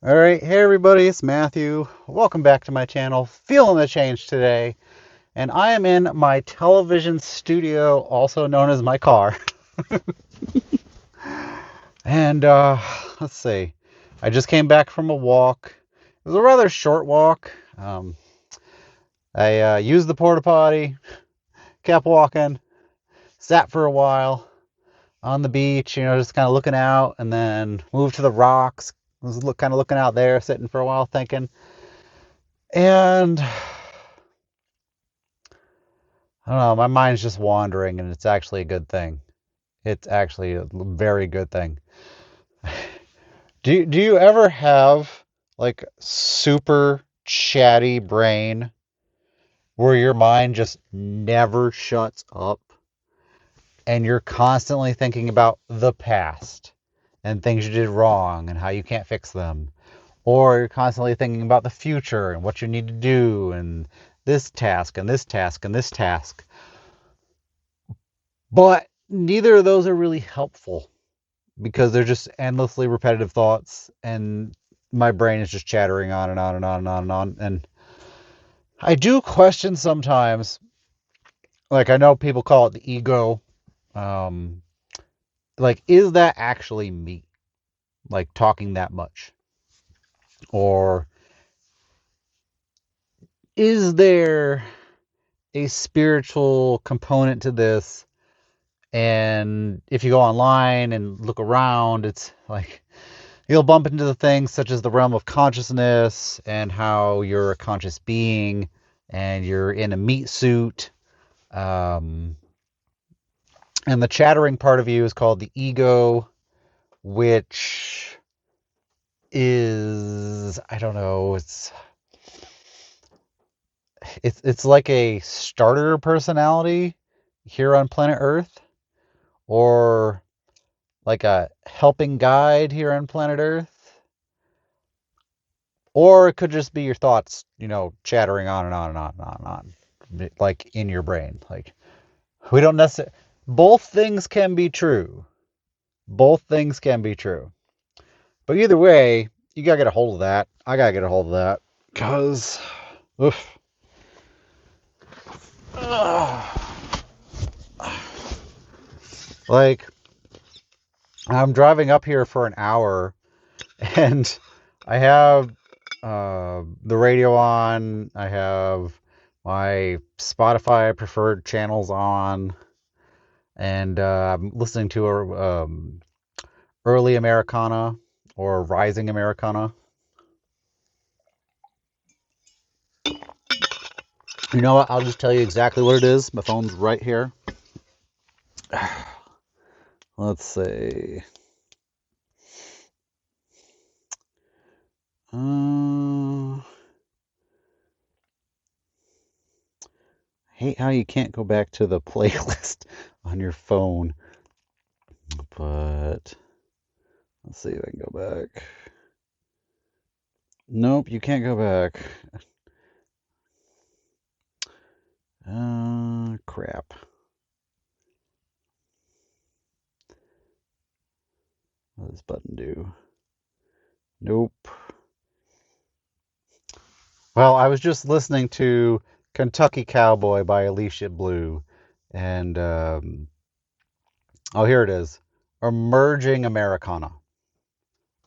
All right, hey everybody, it's Matthew. Welcome back to my channel, Feeling the Change today. And I am in my television studio, also known as my car. And let's see, I just came back from a walk. It was a rather short walk. I used the porta potty, kept walking, sat for a while on the beach, just kind of looking out, and then moved to the rocks. Was kind of looking out there, sitting for a while, thinking. And I don't know, my mind's just wandering, and it's actually a good thing. It's actually a very good thing. Do you ever have like super chatty brain where your mind just never shuts up and you're constantly thinking about the past and things you did wrong and how you can't fix them? Or you're constantly thinking about the future and what you need to do and this task and this task and this task. But neither of those are really helpful because they're just endlessly repetitive thoughts, and my brain is just chattering on and on and on and on and on. And I do question sometimes, like I know people call it the ego. Um, like, is that actually me? Like talking that much? Or is there a spiritual component to this? And if you go online and look around, it's like you'll bump into the things such as the realm of consciousness and how you're a conscious being and you're in a meat suit. Um, and the chattering part of you is called the ego, which is, I don't know, it's like a starter personality here on planet Earth, or like a helping guide here on planet Earth. Or it could just be your thoughts, chattering on and on and on and on and on, like in your brain. Like, we don't necessarily, both things can be true. Both things can be true. But either way, you gotta get a hold of that. I gotta get a hold of that. Because, oof. Like, I'm driving up here for an hour and I have the radio on. I have my Spotify preferred channels on, and I'm listening to early Americana or rising Americana. You know what? I'll just tell you exactly what it is. My phone's right here. Let's see. I hate how you can't go back to the playlist on your phone. But let's see if I can go back. Nope, you can't go back. Crap. What does this button do? Nope. Well, I was just listening to Kentucky Cowboy by Alicia Blue, and oh, here it is. Emerging Americana.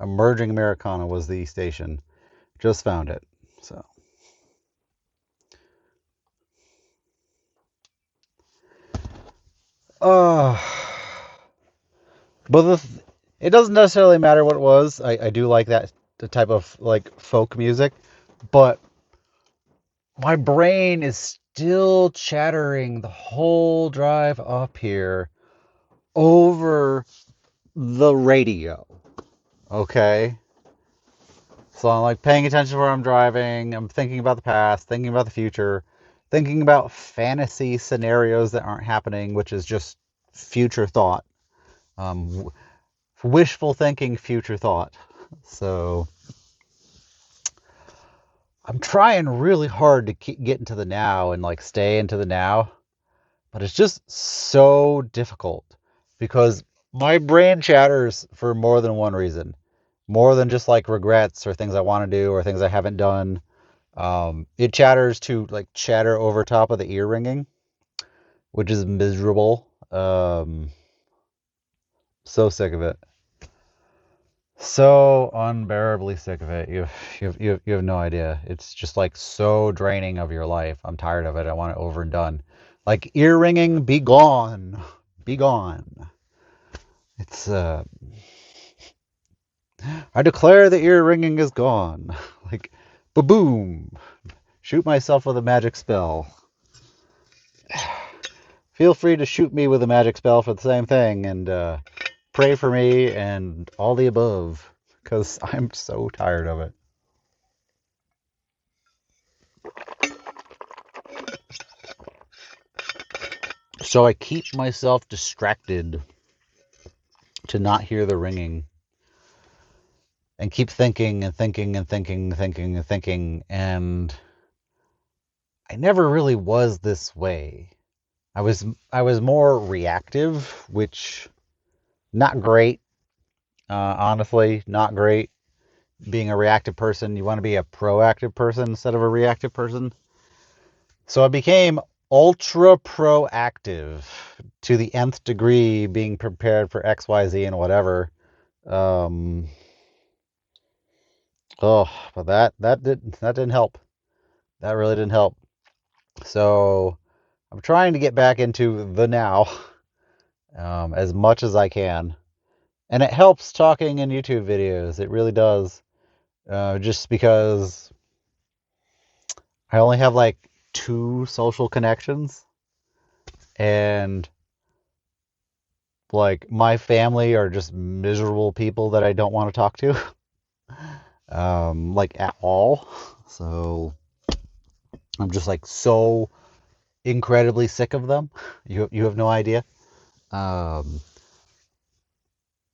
Emerging Americana was the station. Just found it. So, uh, but it doesn't necessarily matter what it was. I do like that the type of like folk music, but my brain is still chattering the whole drive up here over the radio. Okay? So I'm like paying attention to where I'm driving. I'm thinking about the past, thinking about the future, thinking about fantasy scenarios that aren't happening, which is just future thought. Um, Wishful thinking, future thought. So I'm trying really hard to get into the now and like stay into the now, but it's just so difficult because my brain chatters for more than one reason. more than just like regrets or things I want to do or things I haven't done. It chatters to like chatter over top of the ear ringing, which is miserable. So sick of it. So unbearably sick of it. You have no idea. It's just like so draining of your life. I'm tired of it. I want it over and done. Like ear ringing, be gone, be gone. It's I declare the ear ringing is gone. Like, ba-boom. Shoot myself with a magic spell. Feel free to shoot me with a magic spell for the same thing and pray for me and all the above because I'm so tired of it. So I keep myself distracted to not hear the ringing and keep thinking and thinking and thinking and thinking and thinking. And I never really was this way. I was more reactive, which not great. Honestly, not great. Being a reactive person, you want to be a proactive person instead of a reactive person. So I became ultra proactive to the nth degree, being prepared for X, Y, Z, and whatever. Um, oh, but that didn't help. That really didn't help. So I'm trying to get back into the now as much as I can, and it helps talking in YouTube videos. It really does. Just because I only have like 2 social connections, and like my family are just miserable people that I don't want to talk to, like at all. So I'm just like so incredibly sick of them. You have no idea. Um,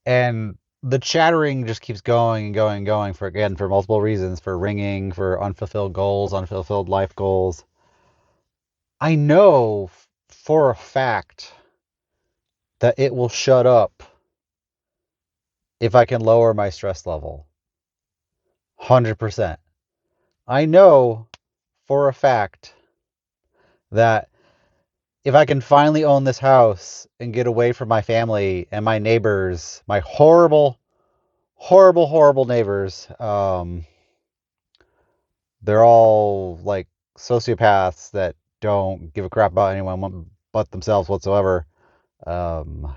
and the chattering just keeps going and going and going for multiple reasons, for ringing, for unfulfilled goals, unfulfilled life goals. I know for a fact that it will shut up if I can lower my stress level. 100%. I know for a fact that if I can finally own this house and get away from my family and my neighbors, my horrible, horrible, horrible neighbors, they're all like sociopaths that don't give a crap about anyone but themselves whatsoever. Um,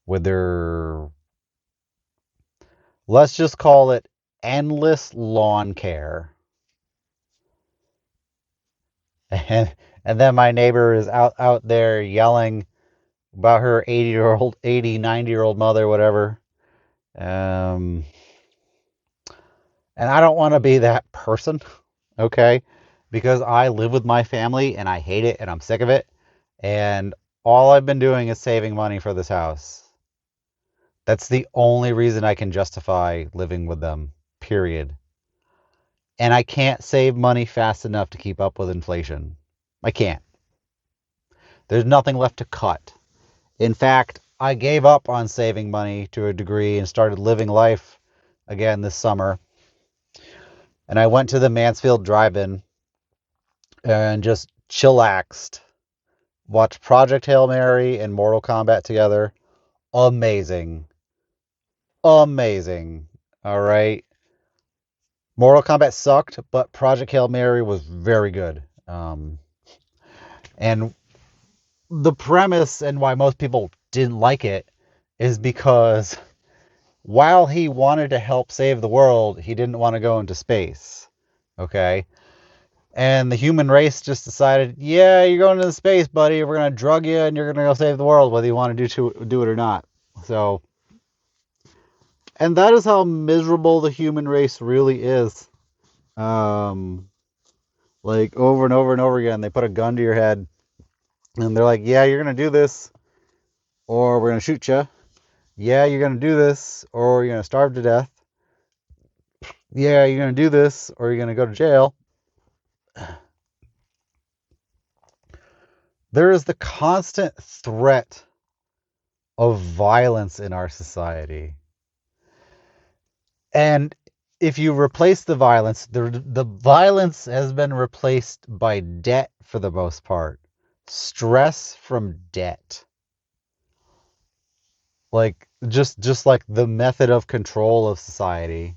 with their, let's just call it endless lawn care. And and then my neighbor is out there yelling about her 90-year-old mother, whatever. Um, and I don't want to be that person, okay? Because I live with my family and I hate it and I'm sick of it. And all I've been doing is saving money for this house. That's the only reason I can justify living with them, period. And I can't save money fast enough to keep up with inflation. I can't. There's nothing left to cut. In fact, I gave up on saving money to a degree and started living life again this summer. And I went to the Mansfield Drive-In and just chillaxed. Watched Project Hail Mary and Mortal Kombat together. Amazing. Amazing. All right. Mortal Kombat sucked, but Project Hail Mary was very good. And the premise and why most people didn't like it is because while he wanted to help save the world, he didn't want to go into space. Okay? And the human race just decided, yeah, you're going into space, buddy. We're going to drug you and you're going to go save the world, whether you want to do it or not. So, and that is how miserable the human race really is. Um, like over and over and over again, they put a gun to your head and they're like, yeah, you're going to do this or we're going to shoot you. Yeah, you're going to do this or you're going to starve to death. Yeah, you're going to do this or you're going to go to jail. There is the constant threat of violence in our society. And if you replace the violence, the violence has been replaced by debt for the most part. Stress from debt. Like just like the method of control of society.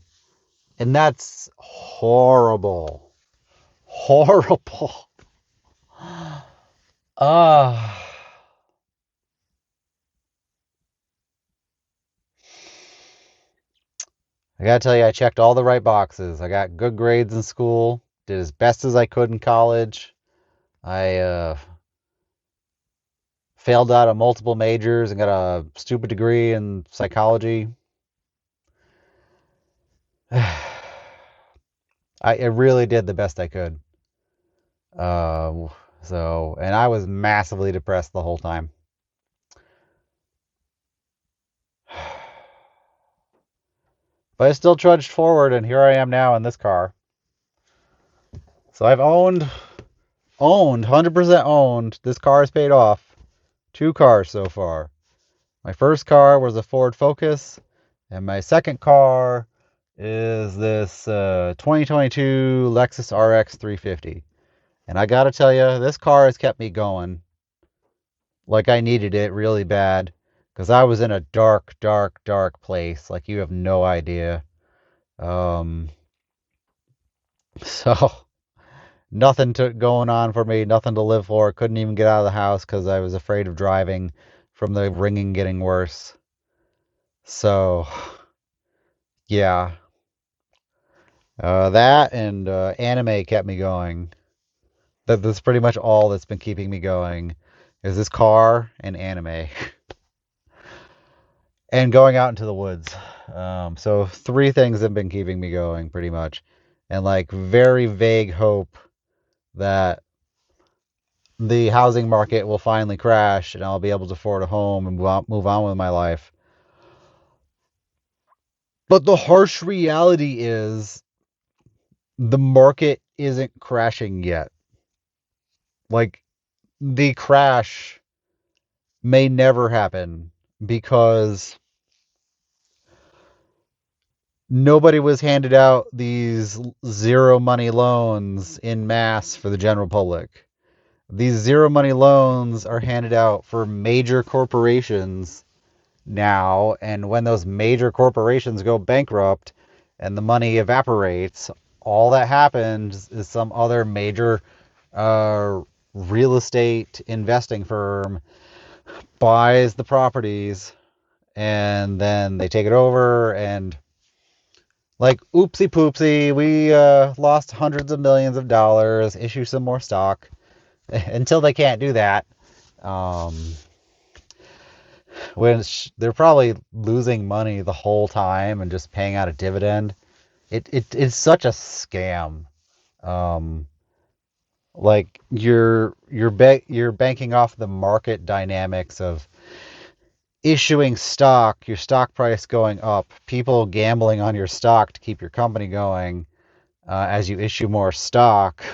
And that's horrible. Horrible. Ah. I gotta tell you, I checked all the right boxes. I got good grades in school, did as best as I could in college. I failed out of multiple majors and got a stupid degree in psychology. I really did the best I could. Uh, and I was massively depressed the whole time. But I still trudged forward, and here I am now in this car. So I've owned, 100% owned. This car is paid off. 2 cars so far. My first car was a Ford Focus, and my second car is this 2022 Lexus RX 350. And I gotta tell you, this car has kept me going like I needed it really bad because I was in a dark, dark, dark place. Like you have no idea. Um, so nothing going on for me, nothing to live for. Couldn't even get out of the house because I was afraid of driving from the ringing getting worse. So yeah, that and anime kept me going. That's pretty much all that's been keeping me going is this car and anime and going out into the woods. So 3 things have been keeping me going pretty much, and like very vague hope that the housing market will finally crash and I'll be able to afford a home and move on with my life. But the harsh reality is the market isn't crashing yet. Like the crash may never happen because nobody was handed out these zero money loans in mass for the general public. These zero money loans are handed out for major corporations now, and when those major corporations go bankrupt and the money evaporates, all that happens is some other major uh, real estate investing firm buys the properties and then they take it over and like oopsie poopsie, we lost hundreds of millions of dollars, issue some more stock. Until they can't do that, um, when they're probably losing money the whole time and just paying out a dividend. It's such a scam. Um, like you're banking off the market dynamics of issuing stock, your stock price going up, people gambling on your stock to keep your company going as you issue more stock,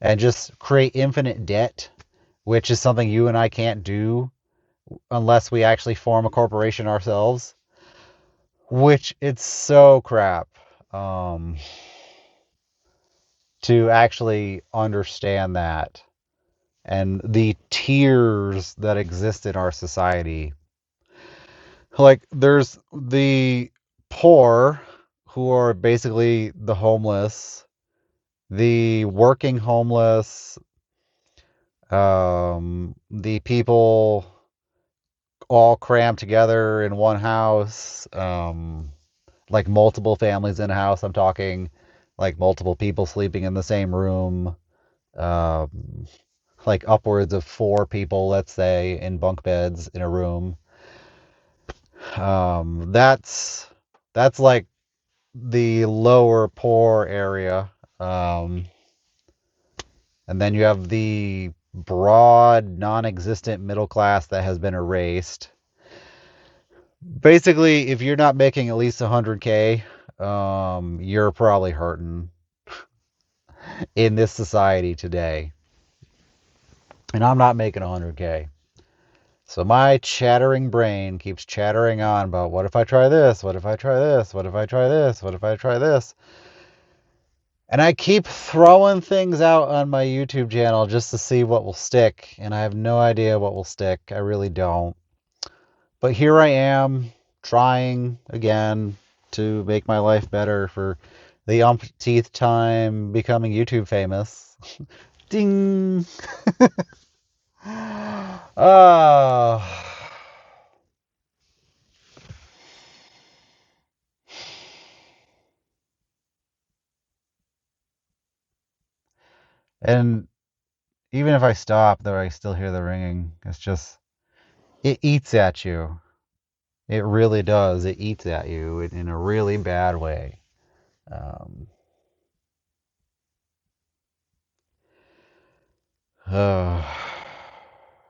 and just create infinite debt, which is something you and I can't do unless we actually form a corporation ourselves, which it's so crap um, to actually understand that and the tiers that exist in our society. Like, there's the poor, who are basically the homeless, the working homeless, the people all crammed together in one house, like multiple families in a house. I'm talking like multiple people sleeping in the same room, um, like upwards of 4 people, let's say, in bunk beds in a room. That's like the lower poor area. Um, and then you have the broad, non-existent middle class that has been erased. Basically, if you're not making at least 100K, you're probably hurting in this society today. And I'm not making 100K. So my chattering brain keeps chattering on about what if I try this? What if I try this? What if I try this? What if I try this? And I keep throwing things out on my YouTube channel just to see what will stick. And I have no idea what will stick. I really don't. But here I am trying again to make my life better for the umpteenth time becoming YouTube famous. Ding! Oh. And even if I stop, though, I still hear the ringing. It's just, it eats at you. It really does. It eats at you in a really bad way. Um, uh,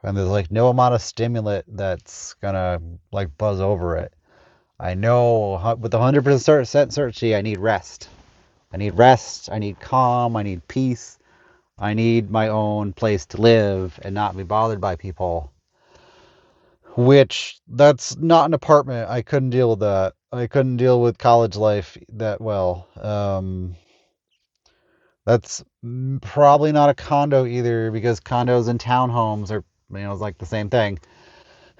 and there's like no amount of stimulant that's gonna like buzz over it. I know with 100% certainty I need rest. I need rest. I need calm. I need peace. I need my own place to live and not be bothered by people. Which, that's not an apartment. I couldn't deal with that. I couldn't deal with college life that well. That's probably not a condo either, because condos and townhomes are, it's like the same thing.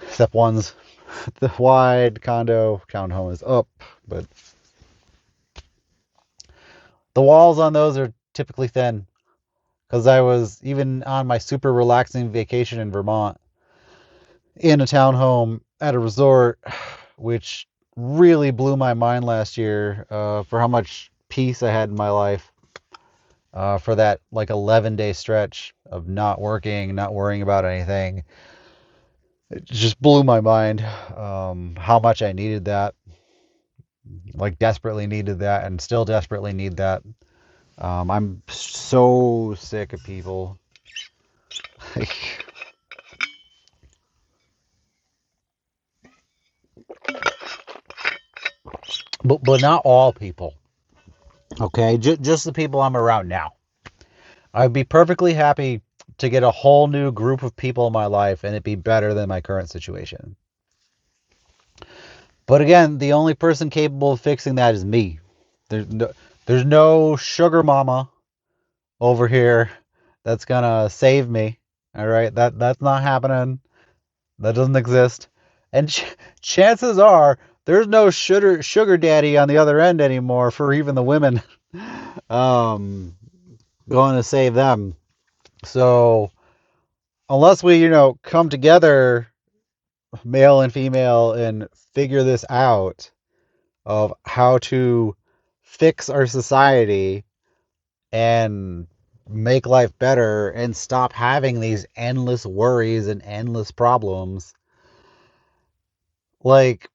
Except one's the wide condo, townhome is up, but the walls on those are typically thin. Because I was even on my super relaxing vacation in Vermont in a townhome at a resort, which really blew my mind last year for how much peace I had in my life for that like 11-day stretch of not working, not worrying about anything. It just blew my mind how much I needed that, like desperately needed that, and still desperately need that. I'm so sick of people. But not all people. Okay, just the people I'm around now. I'd be perfectly happy to get a whole new group of people in my life and it be better than my current situation. But again, the only person capable of fixing that is me. There's no sugar mama over here that's gonna save me. All right, that's not happening. That doesn't exist. And chances are there's no sugar daddy on the other end anymore for even the women um, going to save them. So unless we, come together, male and female, and figure this out of how to fix our society and make life better and stop having these endless worries and endless problems, like,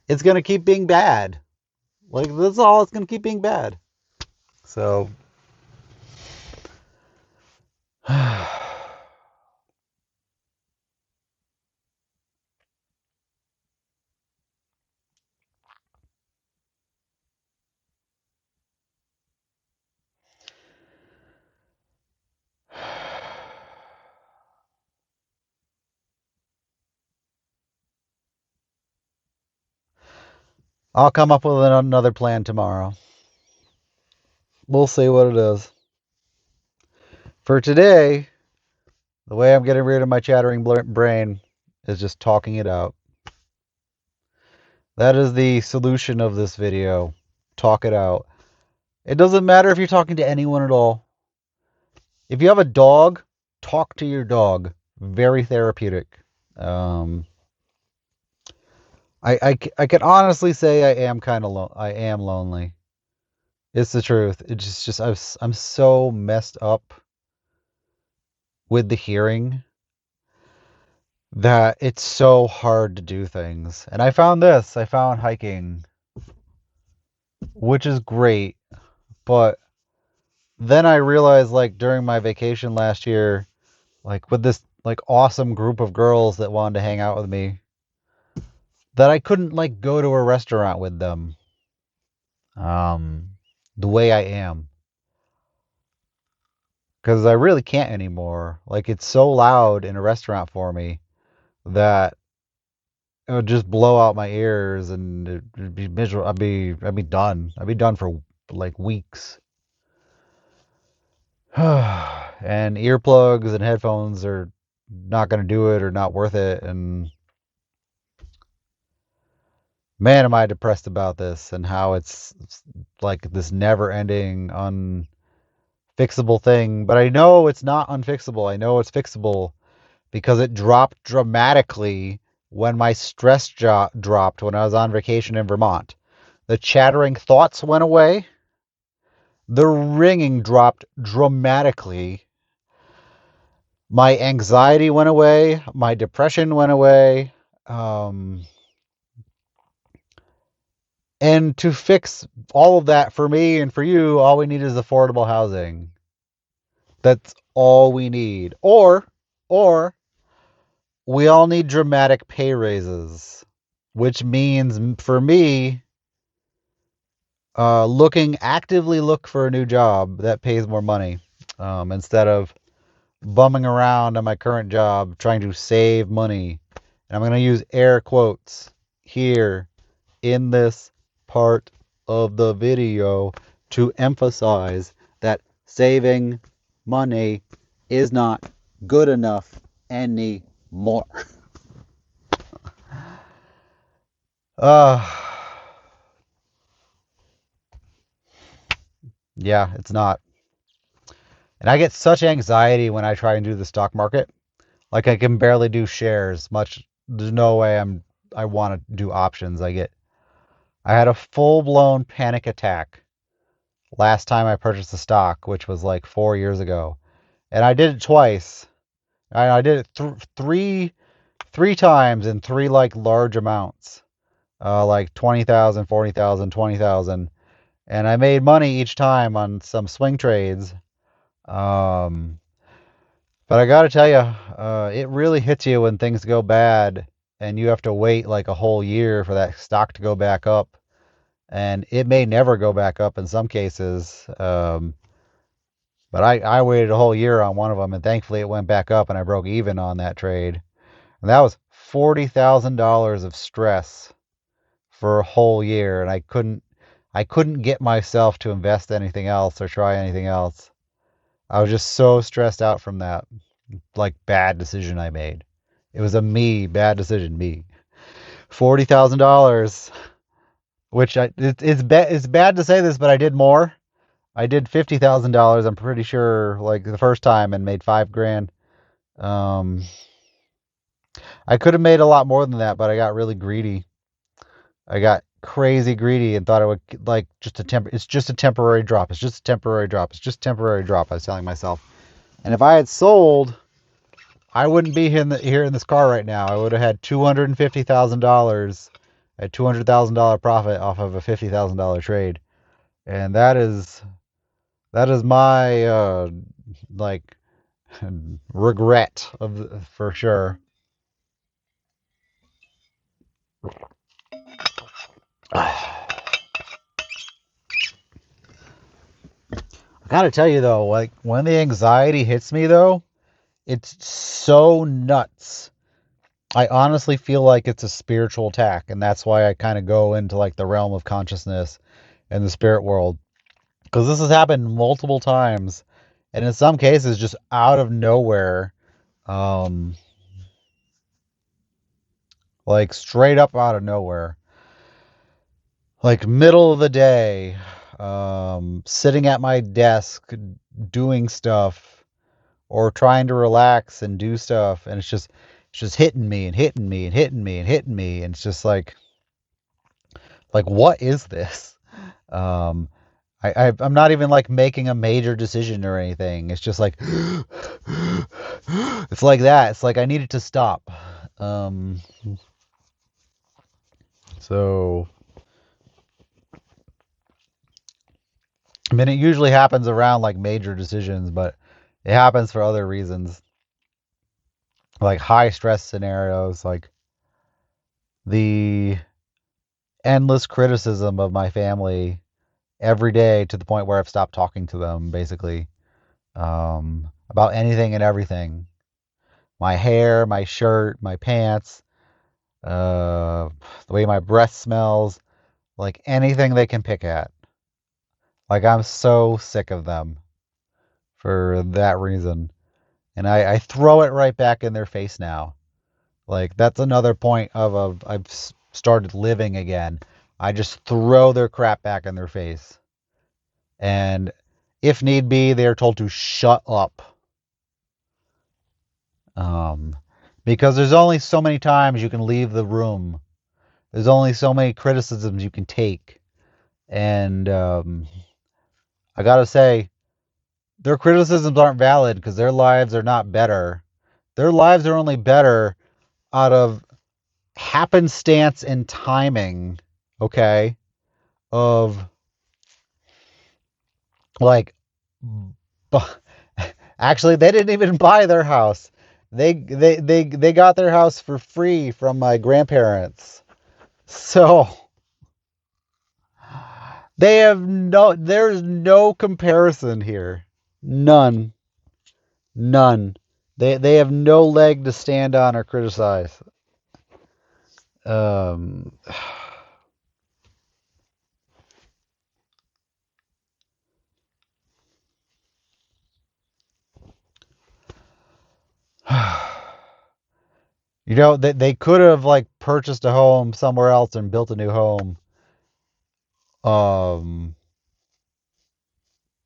it's going to keep being bad. Like, that's all, it's going to keep being bad. So, I'll come up with another plan tomorrow. We'll see what it is. For today, the way I'm getting rid of my chattering brain is just talking it out. That is the solution of this video. Talk it out. It doesn't matter if you're talking to anyone at all. If you have a dog, talk to your dog. Very therapeutic. Um, I can honestly say I am kind of I am lonely. It's the truth. It's just I'm so messed up with the hearing that it's so hard to do things. And I found this. I found hiking, which is great. But then I realized, like, during my vacation last year, like with this like awesome group of girls that wanted to hang out with me, that I couldn't like go to a restaurant with them um the way I am. because I really can't anymore. Like it's so loud in a restaurant for me that it would just blow out my ears and it'd be miserable. I'd be done. I'd be done for like weeks. And earplugs and headphones are not going to do it or not worth it. And man, am I depressed about this and how it's like this never-ending, unfixable thing. But I know it's not unfixable. I know it's fixable because it dropped dramatically when my stress dropped when I was on vacation in Vermont. The chattering thoughts went away. The ringing dropped dramatically. My anxiety went away. My depression went away. Um, and to fix all of that for me and for you, all we need is affordable housing. That's all we need. Or we all need dramatic pay raises, which means for me, actively look for a new job that pays more money, instead of bumming around on my current job trying to save money. And I'm going to use air quotes here in this part of the video to emphasize that saving money is not good enough anymore. Uh, yeah, it's not. And I get such anxiety when I try and do the stock market. Like I can barely do shares, much there's no way I want to do options. I had a full-blown panic attack last time I purchased the stock, which was like 4 years ago. And I did it twice. I did it three times in three like large amounts. Like 20,000, 40,000, 20,000, and I made money each time on some swing trades. Um, but I got to tell you, it really hits you when things go bad and you have to wait like a whole year for that stock to go back up. And it may never go back up in some cases. But I waited a whole year on one of them, and thankfully it went back up and I broke even on that trade. And that was $40,000 of stress for a whole year, and I couldn't get myself to invest anything else or try anything else. I was just so stressed out from that like bad decision I made. It was a bad decision, me. $40,000, which it's bad to say this, but I did more. I did $50,000. I'm pretty sure, like the first time, and made 5 grand. Um, I could have made a lot more than that, but I got really greedy. I got crazy greedy and thought it would like it's just a temporary drop. It's just a temporary drop. It's just a temporary drop. I was telling myself. And if I had sold, I wouldn't be here in this car right now. I would have had $250,000 at $200,000 profit off of a $50,000 trade. And that is my like regret of for sure. I gotta tell you though, like when the anxiety hits me though, it's so nuts. I honestly feel like it's a spiritual attack, and that's why I kind of go into like the realm of consciousness and the spirit world. Because this has happened multiple times, and in some cases, just out of nowhere, um, like straight up out of nowhere, like middle of the day, sitting at my desk doing stuff or trying to relax and do stuff, and it's just hitting me and hitting me and hitting me and hitting me, and it's just like what is this? Um, I'm not even like making a major decision or anything. It's just like it's like that. It's like I need it to stop. Um, so I mean, it usually happens around like major decisions, but it happens for other reasons, like high stress scenarios, like the endless criticism of my family every day to the point where I've stopped talking to them, basically. about anything and everything. My hair, my shirt, my pants, the way my breath smells, like anything they can pick at. Like I'm so sick of them for that reason. And I throw it right back in their face now. Like that's another point of I've started living again. I just throw their crap back in their face. And if need be, they are told to shut up. Um, because there's only so many times you can leave the room. There's only so many criticisms you can take. And I gotta say, their criticisms aren't valid because their lives are not better. Their lives are only better out of happenstance and timing, okay? Of like, actually, they didn't even buy their house. They got their house for free from my grandparents. So there's no comparison here. None. None. They have no leg to stand on or criticize. Um, they could have like purchased a home somewhere else and built a new home. Um,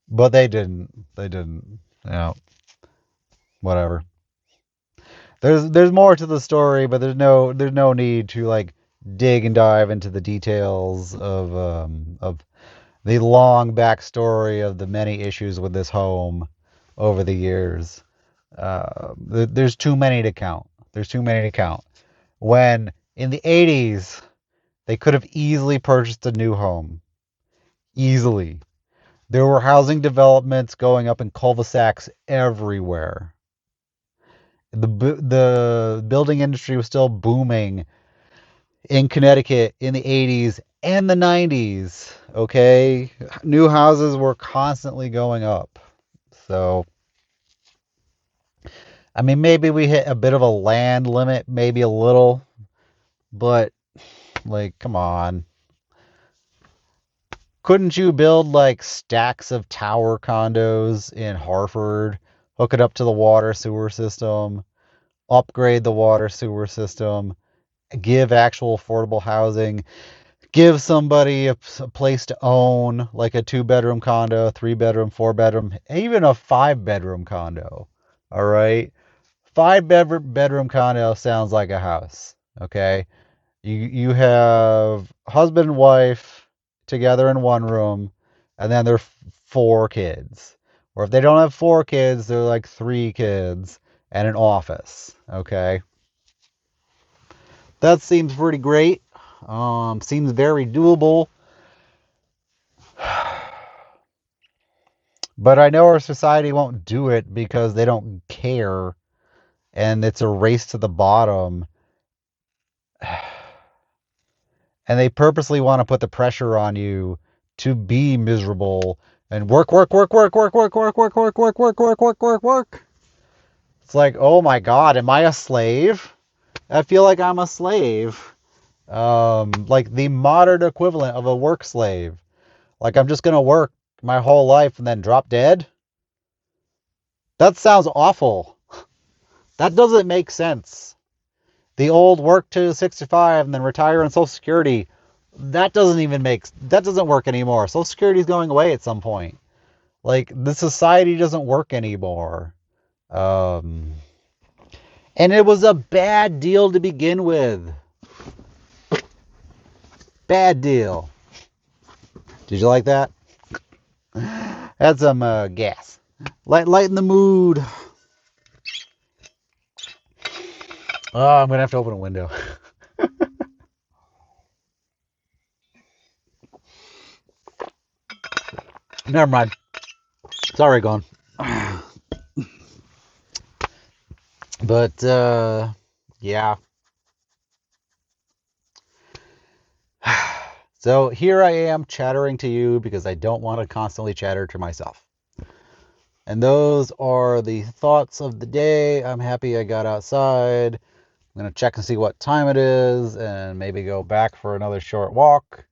but they didn't. They didn't. Yeah, whatever. There's more to the story, but there's no need to like dig and dive into the details of the long backstory of the many issues with this home over the years. There's too many to count. There's too many to count. When in the 80s, they could have easily purchased a new home. Easily. There were housing developments going up in cul-de-sacs everywhere. The building industry was still booming in Connecticut in the 80s and the 90s. Okay? New houses were constantly going up. So, I mean, maybe we hit a bit of a land limit, maybe a little, but like, come on. Couldn't you build like stacks of tower condos in Hartford, hook it up to the water sewer system, upgrade the water sewer system, give actual affordable housing, give somebody a place to own, like a 2-bedroom condo, 3-bedroom, 4-bedroom, even a 5-bedroom condo? All right. 5-bedroom condo sounds like a house. Okay. You have husband and wife together in one room, and then they're 4 kids. Or if they don't have 4 kids, they're like 3 kids and an office. Okay. That seems pretty great. Seems very doable. But I know our society won't do it because they don't care and it's a race to the bottom. And they purposely want to put the pressure on you to be miserable and work, work, work, work, work, work, work, work, work, work, work, work, work, work, work. It's like, oh my God, am I a slave? I feel like I'm a slave. Like the modern equivalent of a work slave. Like I'm just gonna work my whole life and then drop dead? That sounds awful. That doesn't make sense. The old work to 65 and then retire on Social Security, that doesn't work anymore. Social Security is going away at some point. Like the society doesn't work anymore. Um, and it was a bad deal to begin with. Bad deal. Did you like that? Had some gas. Lighten the mood. Oh, I'm gonna have to open a window. Never mind. It's already gone. But yeah. So here I am chattering to you because I don't want to constantly chatter to myself. And those are the thoughts of the day. I'm happy I got outside. I'm going to check and see what time it is and maybe go back for another short walk.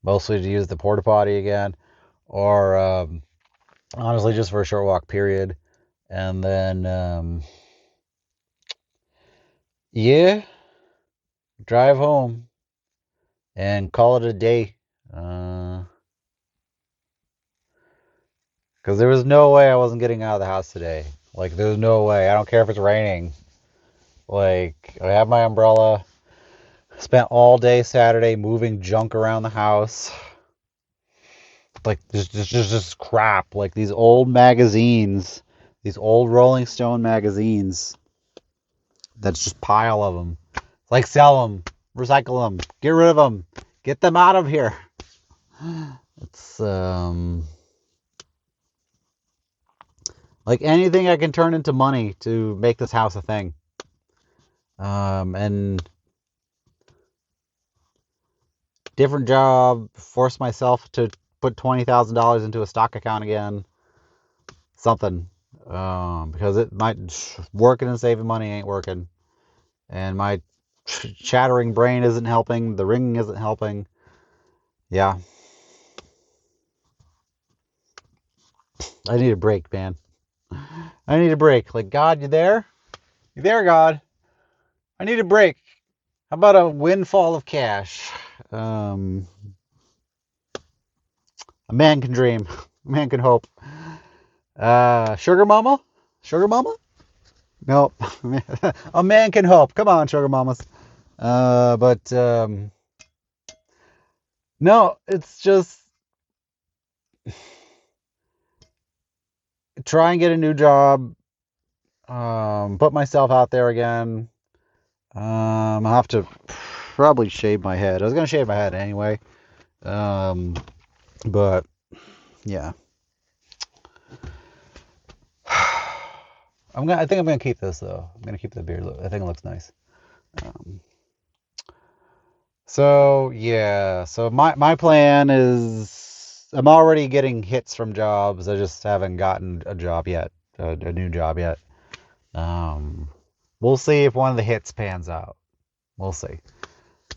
Mostly to use the porta potty again, or honestly just for a short walk, period. And then, yeah, drive home and call it a day. Because there was no way I wasn't getting out of the house today. Like, there's no way. I don't care if it's raining. Like, I have my umbrella. Spent all day Saturday moving junk around the house. Like, just crap. Like, these old magazines. These old Rolling Stone magazines. That's just pile of them. Like, sell them. Recycle them. Get rid of them. Get them out of here. It's, like anything I can turn into money to make this house a thing. And different job, force myself to put $20,000 into a stock account again. Something. Because it might, working and saving money ain't working. And my chattering brain isn't helping. The ringing isn't helping. Yeah. I need a break, man. I need a break. Like, God, you there? You there, God? I need a break. How about a windfall of cash? A man can dream. A man can hope. Sugar mama? Sugar mama? Nope. A man can hope. Come on, sugar mamas. But no, it's just try and get a new job. Put myself out there again. I'll have to probably shave my head. I was gonna shave my head anyway. But yeah. I think I'm gonna keep this though. I'm gonna keep the beard look. I think it looks nice. So yeah. So my plan is I'm already getting hits from jobs. I just haven't gotten a job yet, a new job yet. We'll see if one of the hits pans out. We'll see.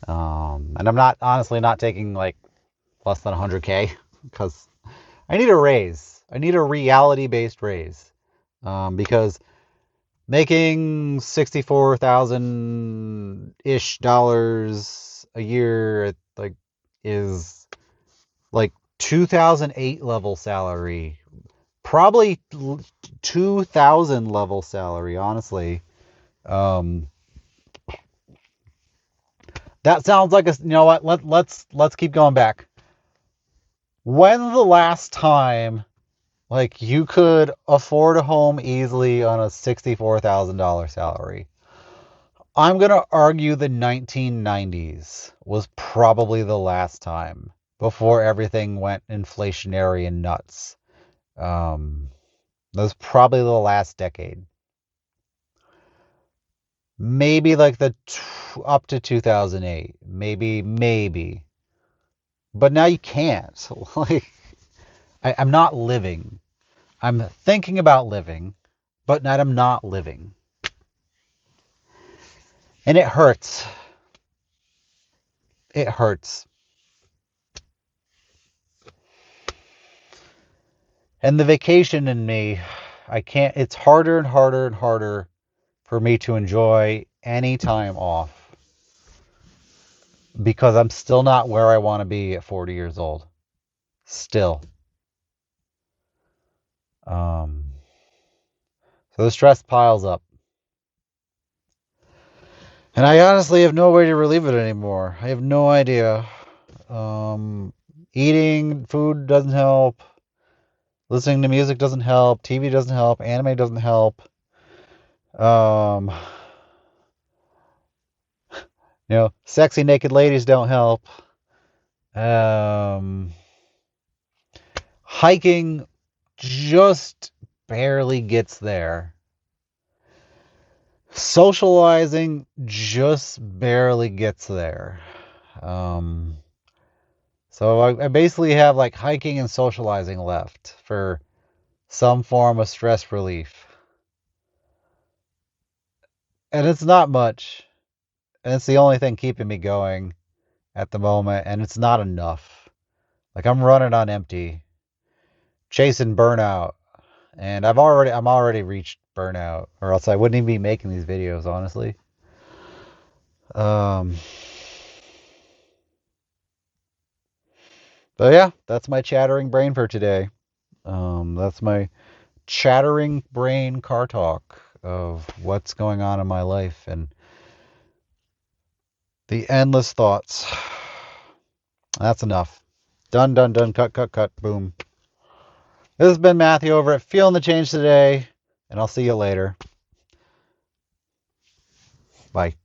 And I'm not honestly not taking like less than 100K because I need a raise. I need a reality-based raise. Because making 64,000-ish dollars a year like is like 2008 level salary. Probably 2000 level salary, honestly. That sounds like you know what? Let's keep going back. When's the last time like you could afford a home easily on a $64,000 salary? I'm going to argue the 1990s was probably the last time before everything went inflationary and nuts. That was probably the last decade. Maybe like up to 2008. Maybe. But now you can't. Like, I'm not living. I'm thinking about living, but I'm not living. And it hurts. It hurts. And the vacation in me, I can't, it's harder and harder and harder for me to enjoy any time off because I'm still not where I want to be at 40 years old. Still. So the stress piles up. And I honestly have no way to relieve it anymore. I have no idea. Eating food doesn't help. Listening to music doesn't help. TV doesn't help. Anime doesn't help. Sexy naked ladies don't help. Hiking just barely gets there. Socializing just barely gets there. So I basically have like hiking and socializing left for some form of stress relief. And it's not much. And it's the only thing keeping me going at the moment. And it's not enough. Like I'm running on empty, chasing burnout. And I'm already reached burnout, or else I wouldn't even be making these videos, honestly. Um, but yeah, that's my chattering brain for today. That's my chattering brain car talk of what's going on in my life and the endless thoughts. That's enough. Done, done, done. Cut, cut, cut. Boom. This has been Matthew over at Feeling the Change today, and I'll see you later. Bye.